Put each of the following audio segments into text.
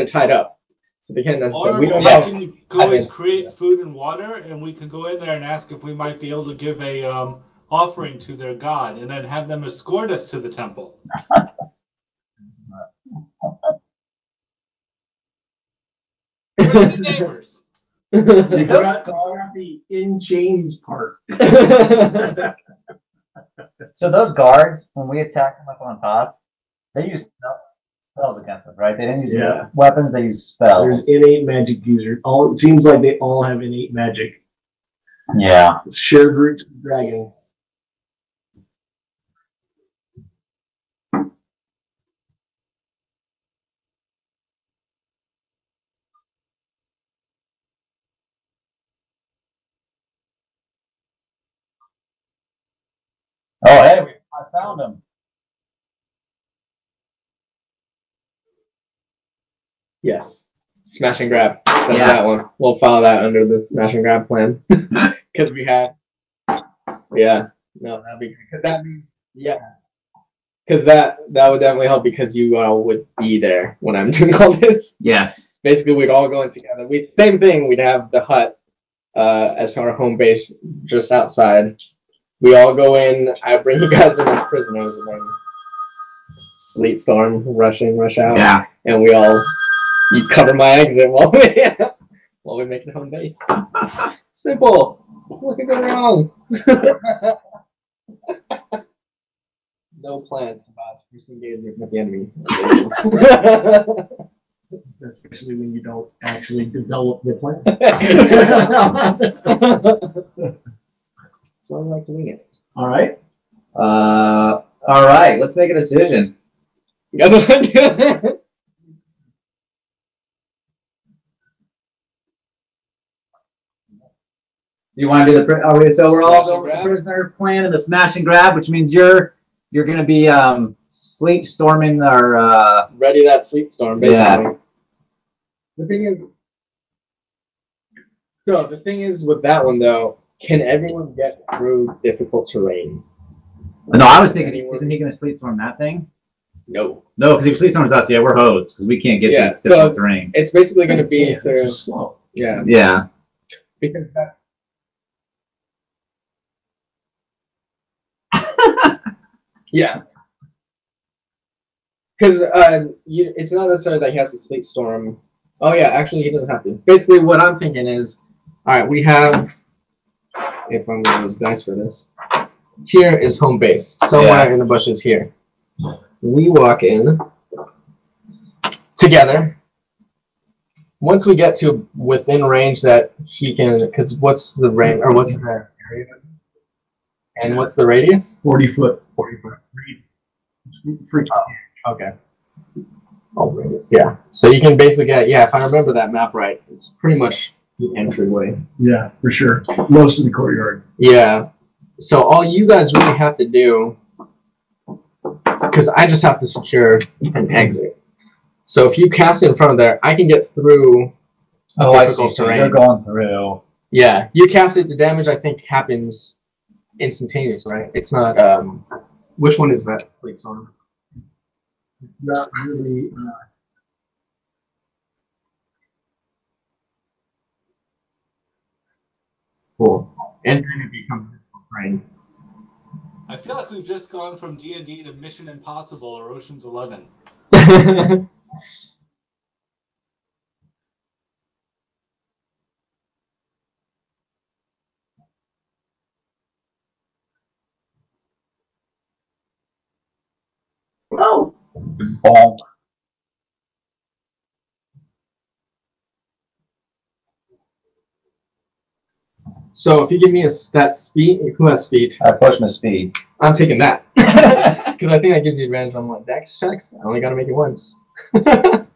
they're tied up, so they can't necessarily. Or We don't we know. can go always create food and water, and we could go in there and ask if we might be able to give a offering to their god, and then have them escort us to the temple. We're neighbors. You forgot the in chains part. So those guards, when we attack them up on top, they use spells against us, right? They didn't use weapons; they use spells. There's innate magic users. It seems like they all have innate magic. Yeah. Shared roots with dragons. Oh, hey, I found him. Yes. Smash and grab. That's that one. We'll follow that under the smash and grab plan. Because we have. Yeah. No, that'd be good. Because that means. Yeah. Because that would definitely help because you all would be there when I'm doing all this. Yes. Basically, we'd all go in together. Same thing. We'd have the hut as our home base just outside. We all go in. I bring you guys in as prisoners, and then sleet storm, rush in, rush out. Yeah. And you cover my exit while we make it home base. Simple. What could go wrong? No plans to boss first engagement with the enemy. Especially when you don't actually develop the plan. That's why I like to wing it. All right. All right. Let's make a decision. You guys want to do it? Do you want to do the? So we're all going with the prisoner plan and the smash and grab, which means you're going to be sleet storming our. Ready that sleet storm, basically. Yeah. The thing is with that one though, can everyone get through difficult terrain? No, I was thinking, isn't he going to sleet storm that thing? No. No, because if sleet storms us, we're hosed because we can't get through difficult terrain. It's basically going to be through slow. Yeah. Yeah. Because yeah. Because it's not necessarily that he has to sleet storm. Oh yeah, actually he doesn't have to. Basically, what I'm thinking is, all right, we have. If I'm going to use dice for this, here is home base. Somewhere in the bushes here. We walk in together. Once we get to within range that he can, because what's the range or what's the area? And what's the radius? 40 foot. 40 foot. Free. Oh, okay. Oh, radius. Yeah. So you can basically get, if I remember that map right, it's pretty much the entryway. Yeah, for sure. Most of the courtyard. Yeah. So all you guys really have to do, because I just have to secure an exit. So if you cast it in front of there, I can get through difficult terrain. You're going through. Yeah. You cast it, the damage I think happens instantaneous, right? It's not, which one is that? Sleet Storm? Not really. Cool. And then it becomes rain. I feel like we've just gone from D&D to Mission Impossible or Ocean's 11. Oh! Bonk. So if you give me that speed, who has speed? I push my speed. I'm taking that. Because I think that gives you advantage on what dex checks. I only got to make it once. So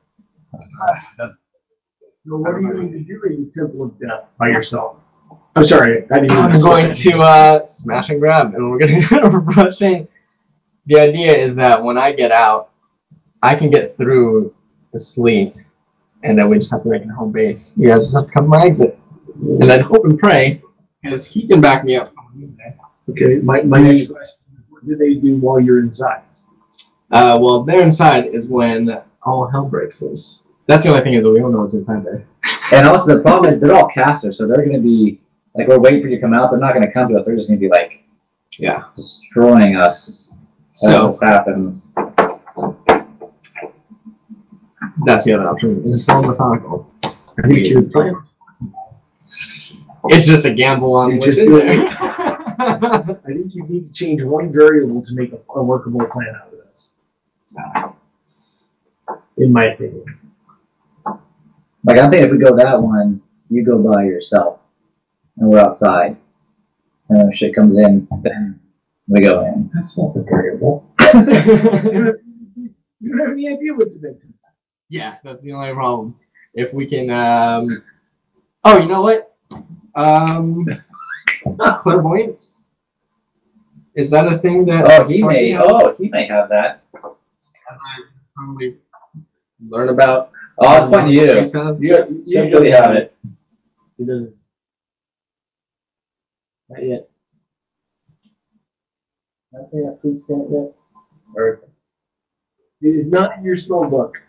what are you going to do in the Temple of Death by yourself? I'm sorry. I'm going to smash and grab, and we're going to go rushing. The idea is that when I get out, I can get through the sleet, and then we just have to make it home base. You guys just have to come to my exit. And then hope and pray, because he can back me up. Okay, my next question is, what do they do while you're inside? Well, there inside is when all hell breaks loose. That's the only thing is that we don't know what's inside there. And also the problem is they're all casters, so they're going to be like we're waiting for you to come out. They're not going to come to us. They're just going to be like destroying us. So this happens. That's the other option. This is still methodical. I think your plan. It's just a gamble on what's in there. I think you need to change one variable to make a workable plan out of this. In my opinion. Like I think if we go that one, you go by yourself, and we're outside, and then if shit comes in, then we go in. That's not the variable. You don't have any idea what's in it. Yeah, that's the only problem. If we can, oh, you know what? Clairvoyance. Is that a thing that? Oh, he may have that. Probably learn about. Oh, I was pointing to you. You usually have it. He doesn't. Not yet. Not yet. Please stand yet. Or it is not in your spell book.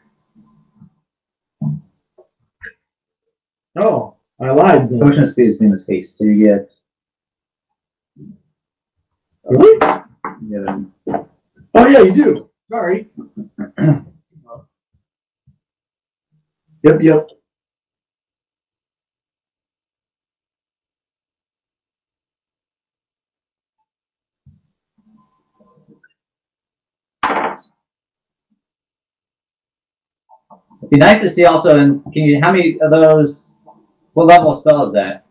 Oh, I lied. Then. Potion of speed is the same as haste, so you get. Really? Yeah. Oh yeah, you do. Sorry. Yep. It'd be nice to see also. And can you? How many of those? What level of spell is that?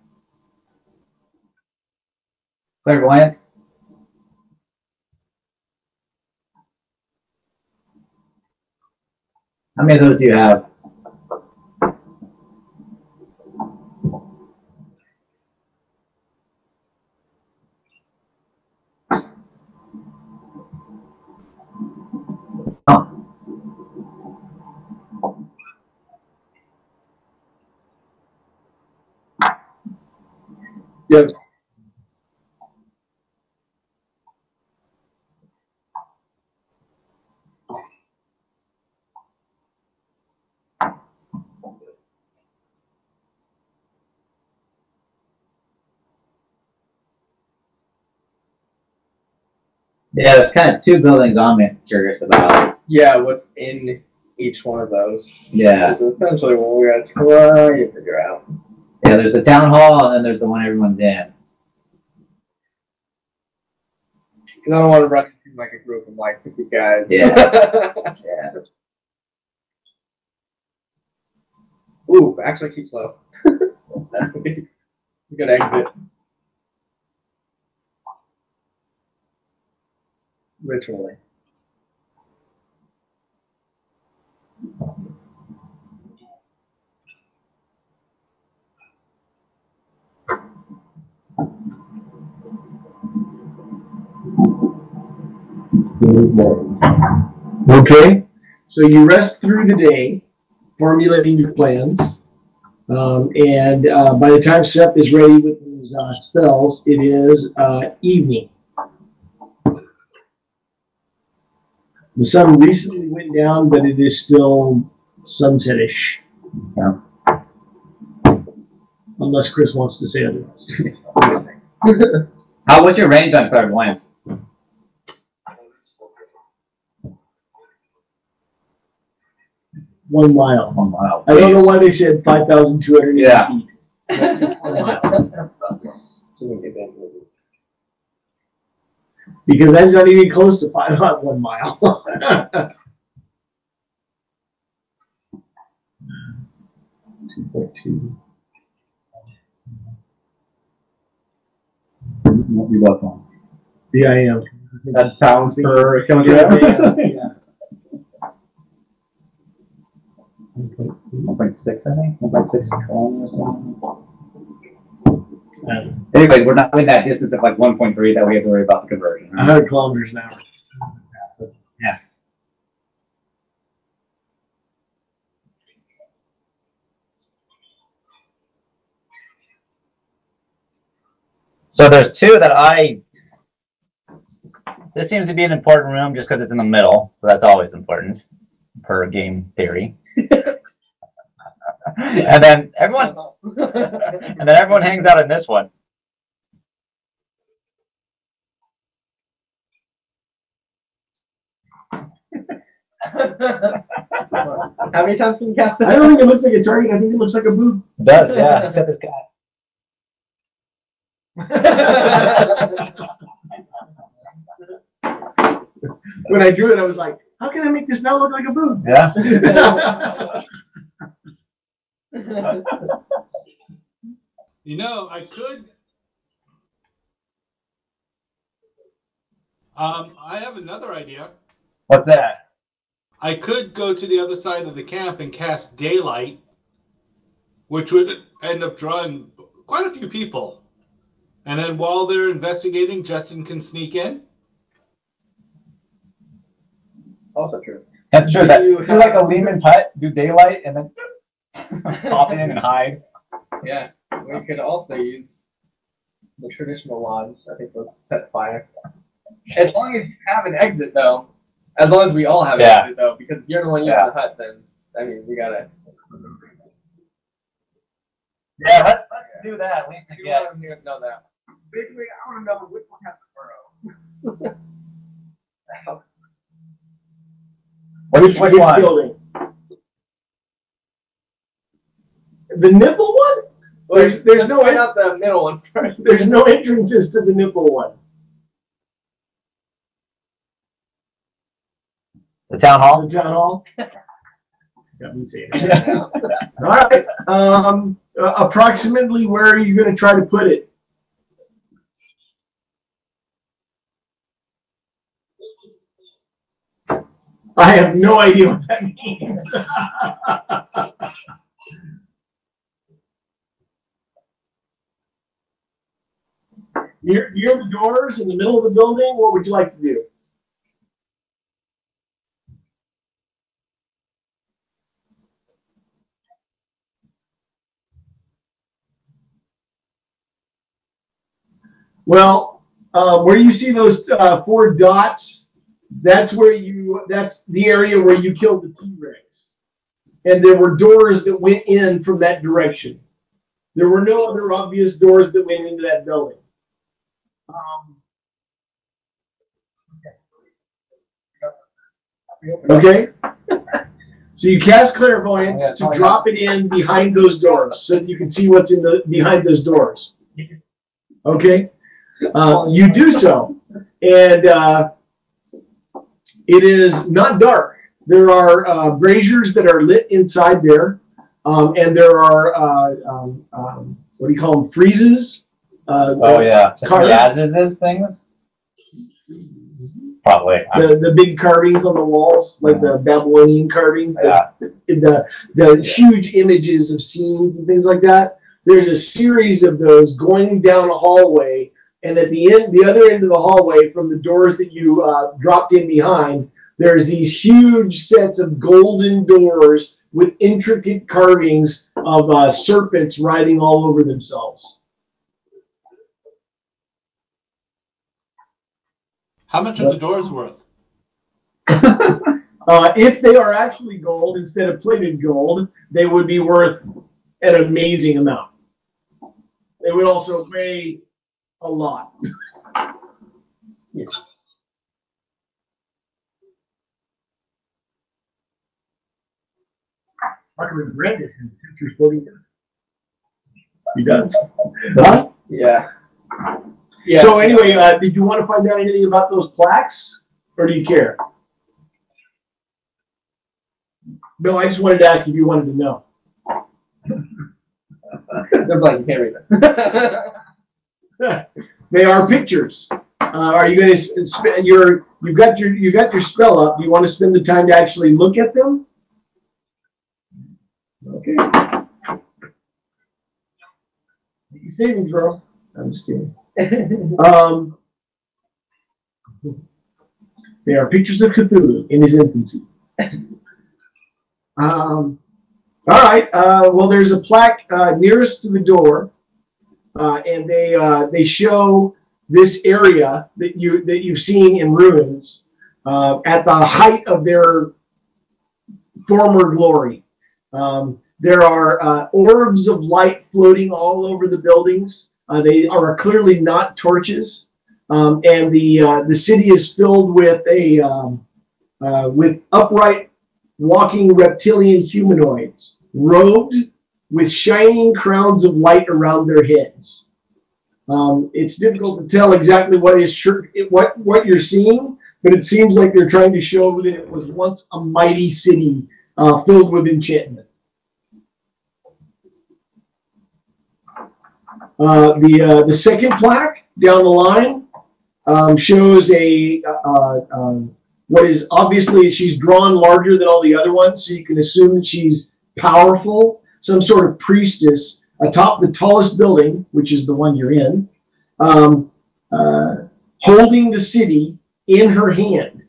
Clairvoyance. How many of those do you have? Oh. Yep. Yeah, there's kind of two buildings I'm curious about. Yeah, what's in each one of those? Yeah. That's essentially what we're gonna try to figure out. Yeah, there's the town hall, and then there's the one everyone's in. Because I don't want to run into like a group of like 50 guys. Yeah. Yeah. Ooh, actually keep slow. That's a good exit. Ritually. Okay, so you rest through the day, formulating your plans, and by the time Seth is ready with his spells, it is evening. The sun recently went down, but it is still sunset-ish. Yeah. Unless Chris wants to say otherwise. What's your range on clairvoyance? One mile. 1 mile. I don't know why they said 5,280 Yeah. feet. It's 1 mile. Because that's not even close to 1 mile. 2.2. You're welcome. Yeah, I am. That's pounds per kilogram. Yeah. 1.6, I think. 1.6 or something. Anyways, we're not in that distance of like 1.3 that we have to worry about the conversion. Right? 100 kilometers an hour. Yeah. So there's two that this seems to be an important room just because it's in the middle, so that's always important per game theory. And then everyone hangs out in this one. How many times can you cast that? I don't think it looks like a target. I think it looks like a boob. It does, yeah. Except this guy. When I drew it, I was like, how can I make this now look like a boob? Yeah. You know, I could. I have another idea. What's that? I could go to the other side of the camp and cast daylight, which would end up drawing quite a few people. And then while they're investigating, Justin can sneak in. Also true. That's true. Do like a Lehman's Hut, do daylight, and then pop in and hide. Yeah. We could also use the traditional lodge. I think those set fire. As long as you have an exit, though. As long as we all have an exit, though. Because if you're the one using the hut, then, I mean, we gotta. Yeah, let's do that at least to You get. want to know that. Basically, I want to know which one has the burrow. Which one? Building. The nipple one? There's no find out the middle one first. There's no entrances to the nipple one. The town hall? The town hall. Got me saying it. All right. Approximately where are you going to try to put it? I have no idea what that means. Near the doors in the middle of the building, what would you like to do? Well, where you see those 4 dots, that's the area where you killed the T-Rex. And there were doors that went in from that direction. There were no other obvious doors that went into that building. Okay. So you cast clairvoyance to drop it in behind those doors, so that you can see what's behind those doors. Okay. You do so, and it is not dark. There are braziers that are lit inside there, and there are what do you call them? Freezes. Oh yeah, Yaz's things. Probably. The big carvings on the walls, like the Babylonian carvings, the huge images of scenes and things like that. There's a series of those going down a hallway, and at the other end of the hallway, from the doors that you dropped in behind, there's these huge sets of golden doors with intricate carvings of serpents writhing all over themselves. How much are the doors worth? If they are actually gold instead of plated gold, they would be worth an amazing amount. They would also weigh a lot. Yes. I can read this in Futures 40. He does. Huh? Yeah. So anyway, did you want to find out anything about those plaques, or do you care? No, I just wanted to ask if you wanted to know. They're blank. You can't read them. They are pictures. Are you going to? You got your spell up. Do you want to spend the time to actually look at them? Okay. Make your savings, bro. I'm just kidding. They are pictures of Cthulhu in his infancy. All right. Well, there's a plaque nearest to the door, and they show this area that you've seen in ruins at the height of their former glory. There are orbs of light floating all over the buildings. They are clearly not torches, and the city is filled with with upright walking reptilian humanoids, robed with shining crowns of light around their heads. It's difficult to tell exactly what you're seeing, but it seems like they're trying to show that it was once a mighty city filled with enchantment. The second plaque down the line shows what is obviously, she's drawn larger than all the other ones, so you can assume that she's powerful, some sort of priestess atop the tallest building, which is the one you're in, holding the city in her hand.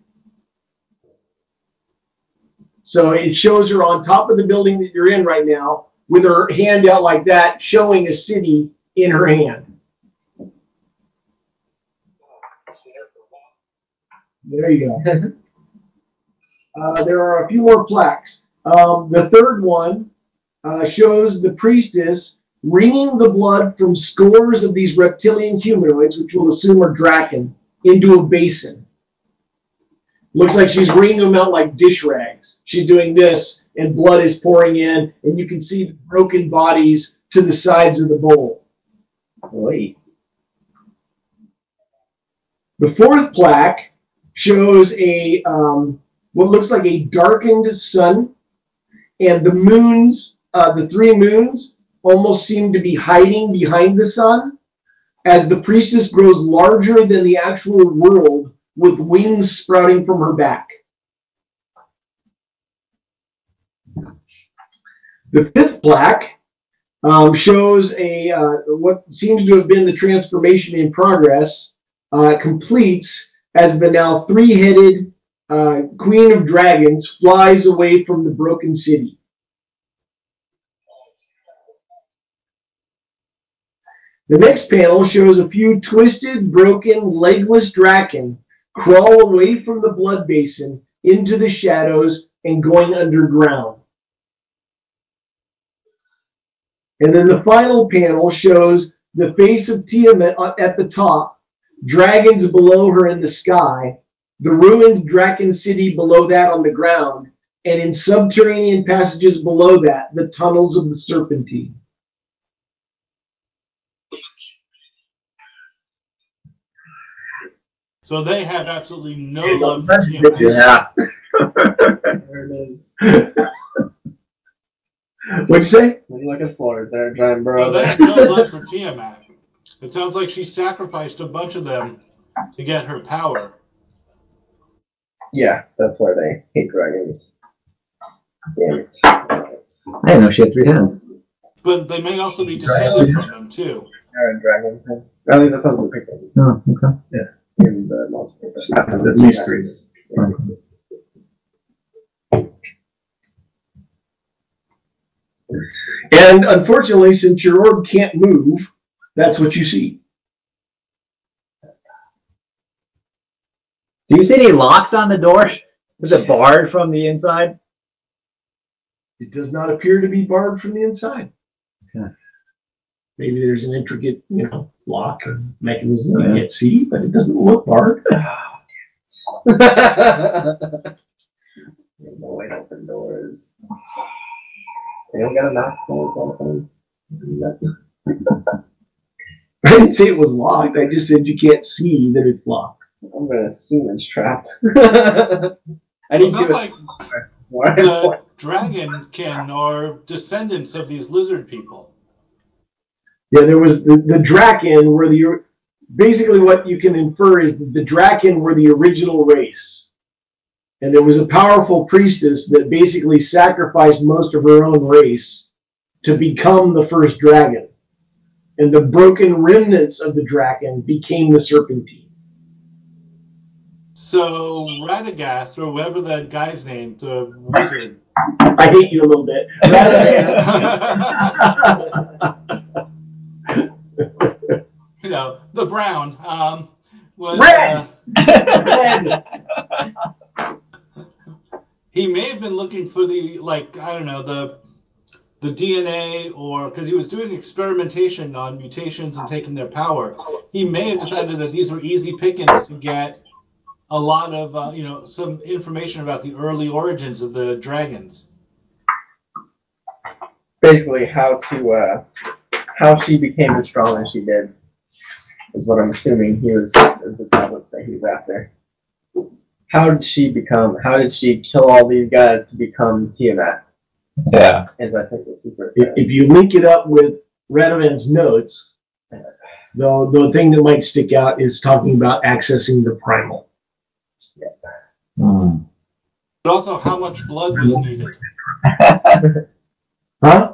So it shows her on top of the building that you're in right now, with her hand out like that, showing a city in her hand. There you go. There are a few more plaques. The third one shows the priestess wringing the blood from scores of these reptilian humanoids, which we'll assume are Draken, into a basin. Looks like she's wringing them out like dish rags. She's doing this, and blood is pouring in, and you can see the broken bodies to the sides of the bowl. Wait. The fourth plaque shows what looks like a darkened sun, and the moons, the three moons, almost seem to be hiding behind the sun as the priestess grows larger than the actual world, with wings sprouting from her back. The fifth plaque shows what seems to have been the transformation in progress completes as the now three-headed Queen of Dragons flies away from the broken city. The next panel shows a few twisted, broken, legless Draken crawl away from the blood basin into the shadows and going underground. And then the final panel shows the face of Tiamat at the top, dragons below her in the sky, the ruined Draken city below that on the ground, and in subterranean passages below that, the tunnels of the Serpentine. So they have absolutely no love for Tiamat. Yeah. There it is. What'd you say? What are you looking for? Is there a giant burrow So they there? have no love for Tiamat. It sounds like she sacrificed a bunch of them to get her power. Yeah, that's why they hate dragons. Damn it. I didn't know she had 3 hands. But they may also be descended from them, too. They're a dragon thing. I think that's something we picked up. Oh, okay. Yeah. In the monster. At least 3. And unfortunately, since your orb can't move, that's what you see. Do you see any locks on the door? Is it barred from the inside? It does not appear to be barred from the inside. Okay. Maybe there's an intricate, lock or mechanism you can't see, but it doesn't look barred. No wide open doors. They don't got a knock on I didn't say it was locked. I just said you can't see that it's locked. I'm gonna assume it's trapped. I need It sounds to. like the dragonkin are descendants of these lizard people. Yeah, there was the Draken were basically what you can infer is that the Draken were the original race. And there was a powerful priestess that basically sacrificed most of her own race to become the first dragon. And the broken remnants of the Draken became the Serpentine. So Radagast, or whatever that guy's name, the wizard. I hate you a little bit. The brown was Red! Red! he may have been looking for the the DNA, or because he was doing experimentation on mutations and taking their power, he may have decided that these were easy pickings to get a lot of, some information about the early origins of the dragons. Basically, how she became as strong as she did is what I'm assuming is the tablets that he was after. How did she kill all these guys to become Tiamat? Yeah. Is I think the secret. If you link it up with Radovan's notes, the thing that might stick out is talking about accessing the primal. Yeah. Mm. But also how much blood was needed. Huh?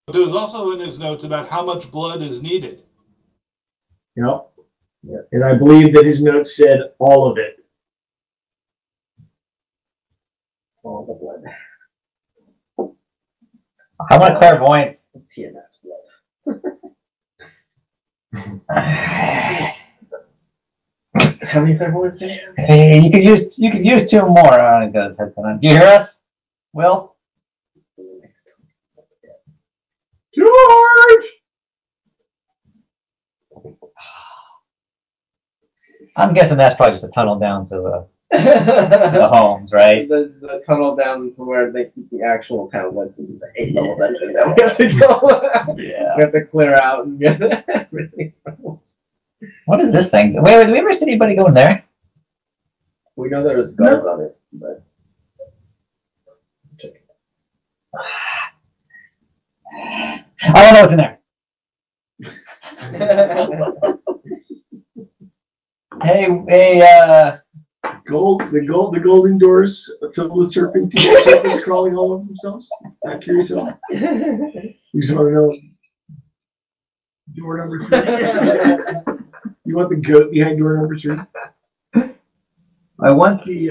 But there was also in his notes about how much blood is needed. Yep. Yeah. And I believe that his notes said all of it. All the blood. How about clairvoyance? Tiamat's blood. How many clairvoyants do you have? Hey, you could use 2 more. Oh, he's got his headset on. Do you hear us, Will? George! I'm guessing that's probably just a tunnel down to the homes, right? The tunnel down to where they keep the actual tablets in the 8-level dungeon that we have to go. Yeah. We have to clear out and get everything. What is this thing? Wait, did we ever see anybody go in there? We know there was guards on it, but I don't know what's in there. Hey, the golden doors filled with serpents crawling all over themselves. Not curious at all. You just want to know door number 3. You want the goat behind door number 3? I want the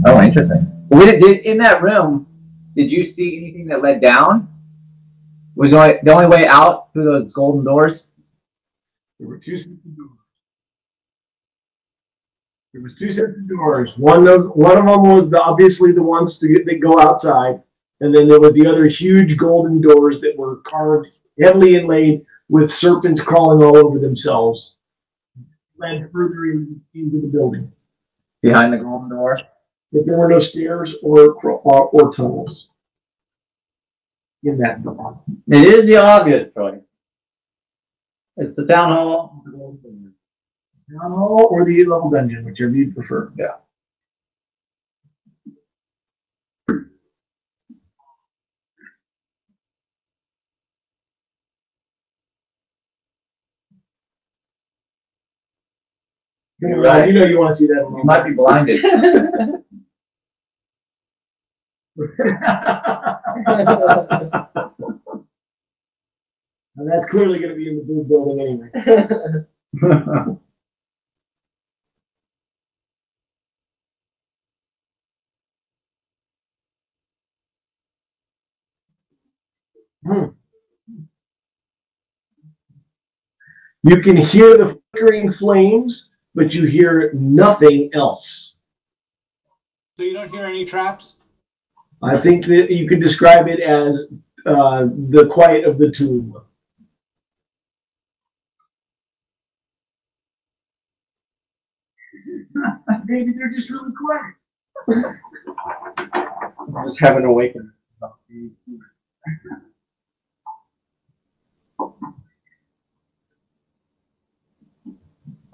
Oh, interesting. In that room, did you see anything that led down? Was the only way out through those golden doors? There were 2 sets of doors. There was 2 sets of doors. One of them was obviously the ones that go outside, and then there was the other huge golden doors that were carved, heavily inlaid with serpents crawling all over themselves, led further into the building. Behind the golden door? If there were no stairs or tunnels in that door. It is the obvious choice. It's the town hall. Town hall or the 8-level dungeon, whichever you prefer. Yeah. Right. You know you want to see that. You might be blinded. And that's clearly going to be in the big building anyway. You can hear the flickering flames, but you hear nothing else. So you don't hear any traps? I think that you could describe it as the quiet of the tomb. Maybe they're just really quiet. Just have an awakening.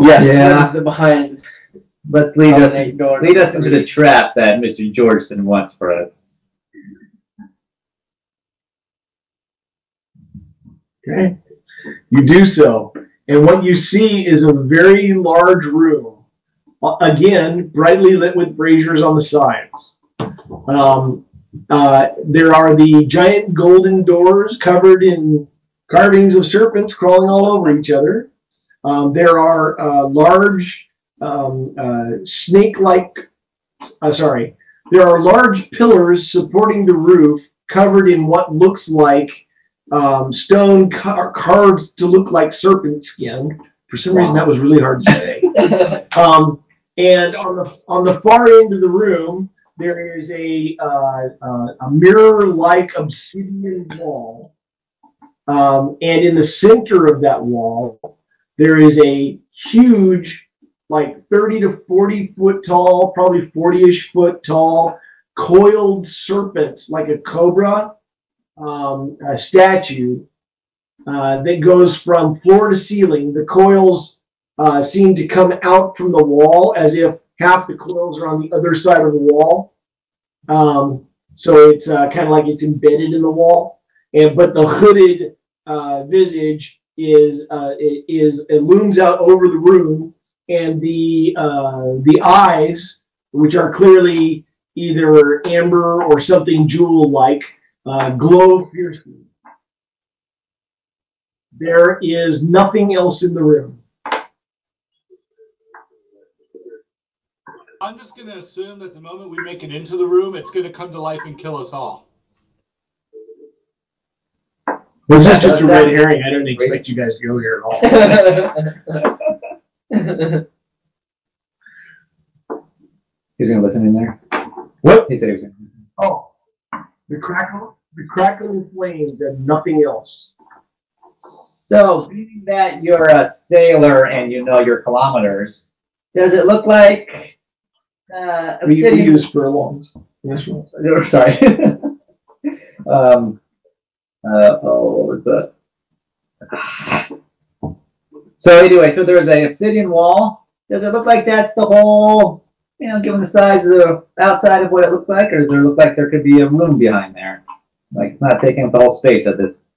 Yes, Yeah. that is the behind. Let's lead us Door into the trap that Mr. Georgeson wants for us. Okay. You do so. And what you see is a very large room. Again, brightly lit with braziers on the sides. There are the giant golden doors covered in carvings of serpents crawling all over each other. There are large snake-like, There are large pillars supporting the roof, covered in what looks like stone carved to look like serpent skin. For some reason, that was really hard to say. And on the far end of the room, there is a mirror-like obsidian wall. And in the center of that wall, there is a huge, like 30 to 40 foot tall, probably 40-ish foot tall, coiled serpent, like a cobra, a statue that goes from floor to ceiling. The coils seem to come out from the wall as if half the coils are on the other side of the wall. So it's kind of like it's embedded in the wall. But the hooded visage it looms out over the room, and the eyes, which are clearly either amber or something jewel-like, glow fiercely. There is nothing else in the room. I'm just going to assume that the moment we make it into the room, it's going to come to life and kill us all. This is just a red herring. I don't expect you guys to go here at all. He's going to listen in there? What? He said he was going to listen. Oh, the crackling flames and nothing else. So, being that you're a sailor and you know your kilometers, does it look like we use furlongs? This one. Sorry. So anyway, so there's a obsidian wall. Does it look like that's the whole, given the size of the outside of what it looks like, or does it look like there could be a room behind there? Like it's not taking up the whole space of this.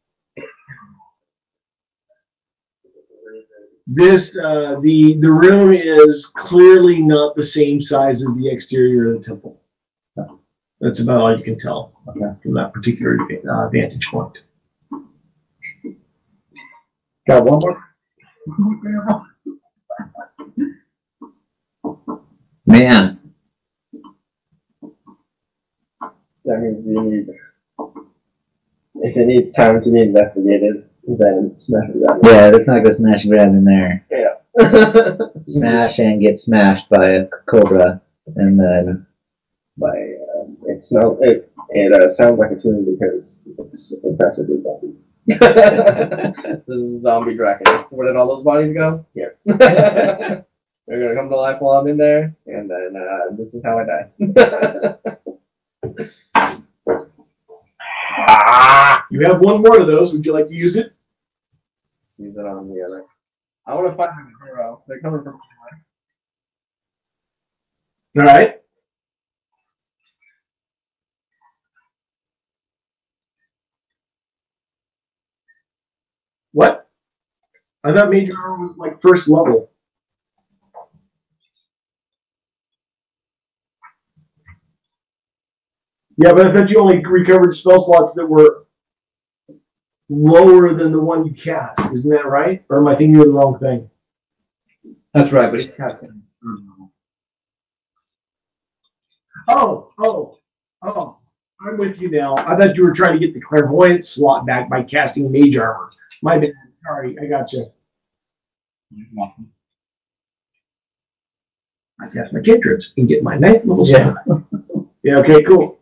The room is clearly not the same size as the exterior of the temple. That's about all you can tell from that particular vantage point. Got one more? Man. That means if it needs time to be investigated, then smash it down. Yeah, let's not go smash and grab in there. Yeah. Smash and get smashed by a cobra, and then it smells. It sounds like a tune because it's impressively bodies. This is a zombie dragon. Where did all those bodies go? Here. They're gonna come to life while I'm in there, and then this is how I die. You have one more of those. Would you like to use it? Use it on the other. I want to find them in a row. They're coming from All right. What? I thought Major Armor was like first level. Yeah, but I thought you only recovered spell slots that were lower than the one you cast. Isn't that right? Or am I thinking of the wrong thing? that's right, but it's casting. Oh. I'm with you now. I thought you were trying to get the clairvoyant slot back by casting Mage Armor. My bad. Sorry, I got you. I cast my cantrips and get my 9th level spell. Yeah, okay, cool.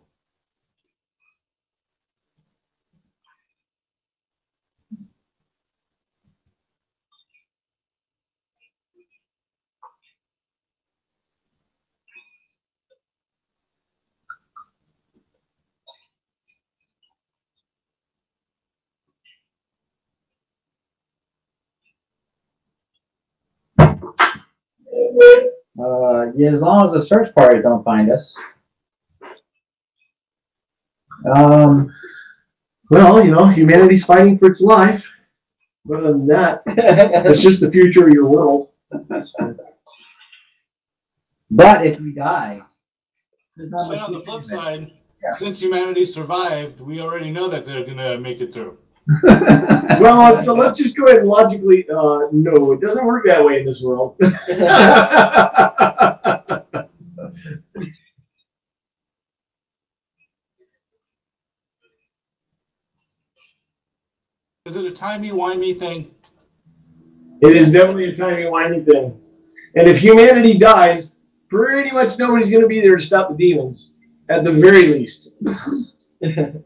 Yeah, as long as the search party don't find us. Well, humanity's fighting for its life. But other than that, it's just the future of your world. But if we die, But on the flip side, since humanity survived, we already know that they're going to make it through. Well, so let's just go ahead and logically, no, it doesn't work that way in this world. Is it a timey-wimey thing? It is definitely a timey-wimey thing. And if humanity dies, pretty much nobody's going to be there to stop the demons, at the very least. In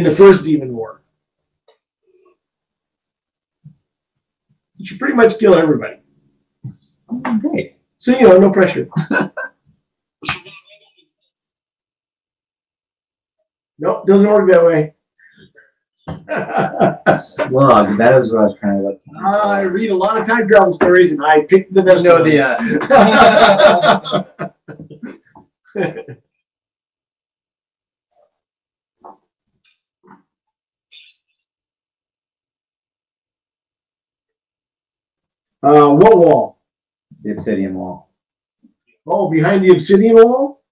the first demon war. You should pretty much kill everybody. Great. So, no pressure. Nope, doesn't work that way. Slug. That is what I was trying to look for. I read a lot of time travel stories, and I picked the best No, ones. What wall? The obsidian wall. Oh, behind the obsidian wall?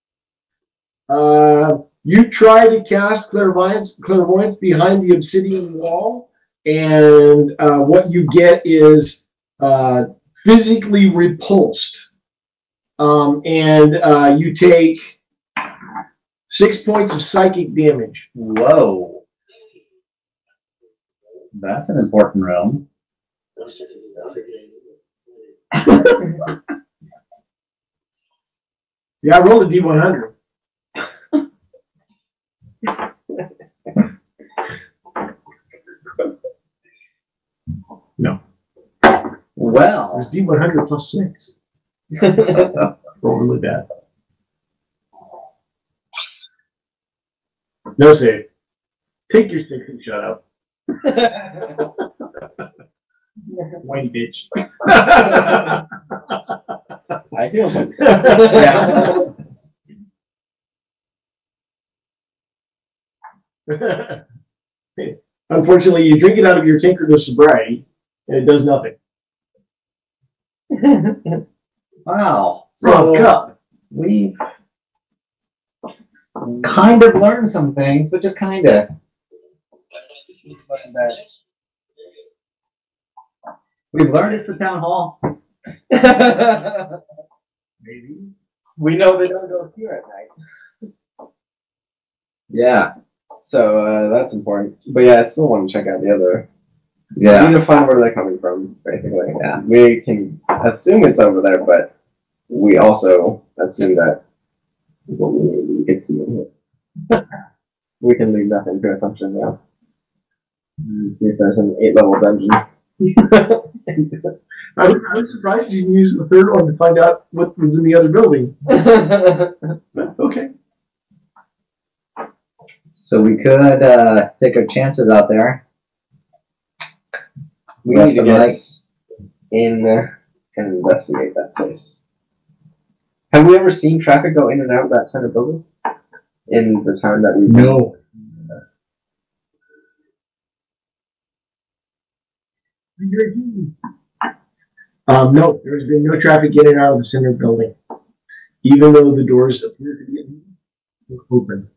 You try to cast clairvoyance behind the obsidian wall, and what you get is physically repulsed. And you take 6 points of psychic damage. Whoa. That's an important room. Yeah, I rolled a D100. No. Well. It was D100 plus 6. Roll really bad. No save. Take your 6 and shut up. Whiny bitch. I feel like Yeah. Unfortunately, you drink it out of your tankard of sobriety, and it does nothing. Wow. Wrong cup. We've kind of learned some things, but just kind of. We've learned it's the town hall. Maybe. we know they don't go here at night. Yeah. So that's important. But yeah, I still want to check out the other. We Yeah. need to find where they're coming from, basically. Yeah. We can assume it's over there, but we also assume that we can see it here. We can leave nothing to assumption now. See if there's an 8-level dungeon. I was surprised you didn't use the third one to find out what was in the other building. But, okay. So we could take our chances out there. We Rest need to of the get night. in and investigate that place. Have we ever seen traffic go in and out of that center building? In the time that we've been? No. No, there's been no traffic in and out of the center building, even though the doors appear to be open,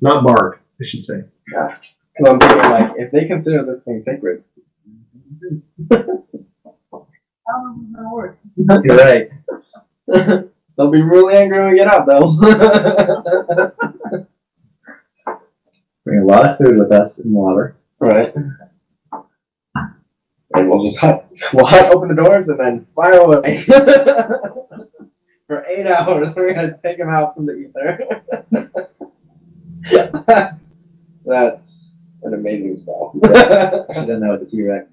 not barred, I should say. Yeah. Well, I'm thinking, like, if they consider this thing sacred, You're right. they'll be really angry when we get out, though. Bring a lot of food with us and water. Right. And we'll just we'll open the doors and then fire away. For 8 hours, we're gonna take him out from the ether. That's an amazing spell. Should have done that with the T-Rex.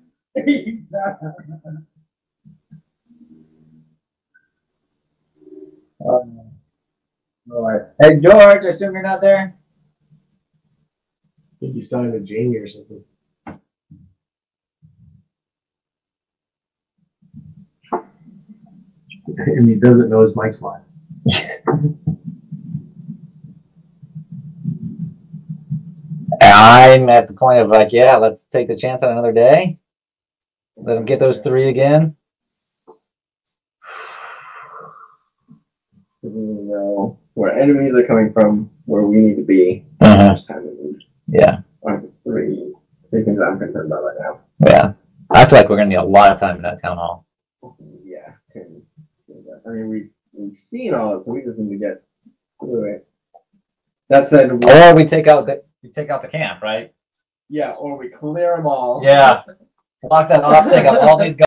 Alright. Hey George, I assume you're not there? I think he's talking to Jamie or something. And he doesn't know his mic's live. I'm at the point of like, yeah, let's take the chance on another day. Let them get those 3 again. We know where enemies are coming from, where we need to be. It's time to move. Yeah. Are the three things I'm concerned about right now. Yeah. I feel like we're gonna need a lot of time in that town hall. Yeah. I mean, we've seen all it, so we just need to get through it. That said, Or we take out the camp, right? Yeah, or we clear them all. Yeah. Block that off. Take up all these.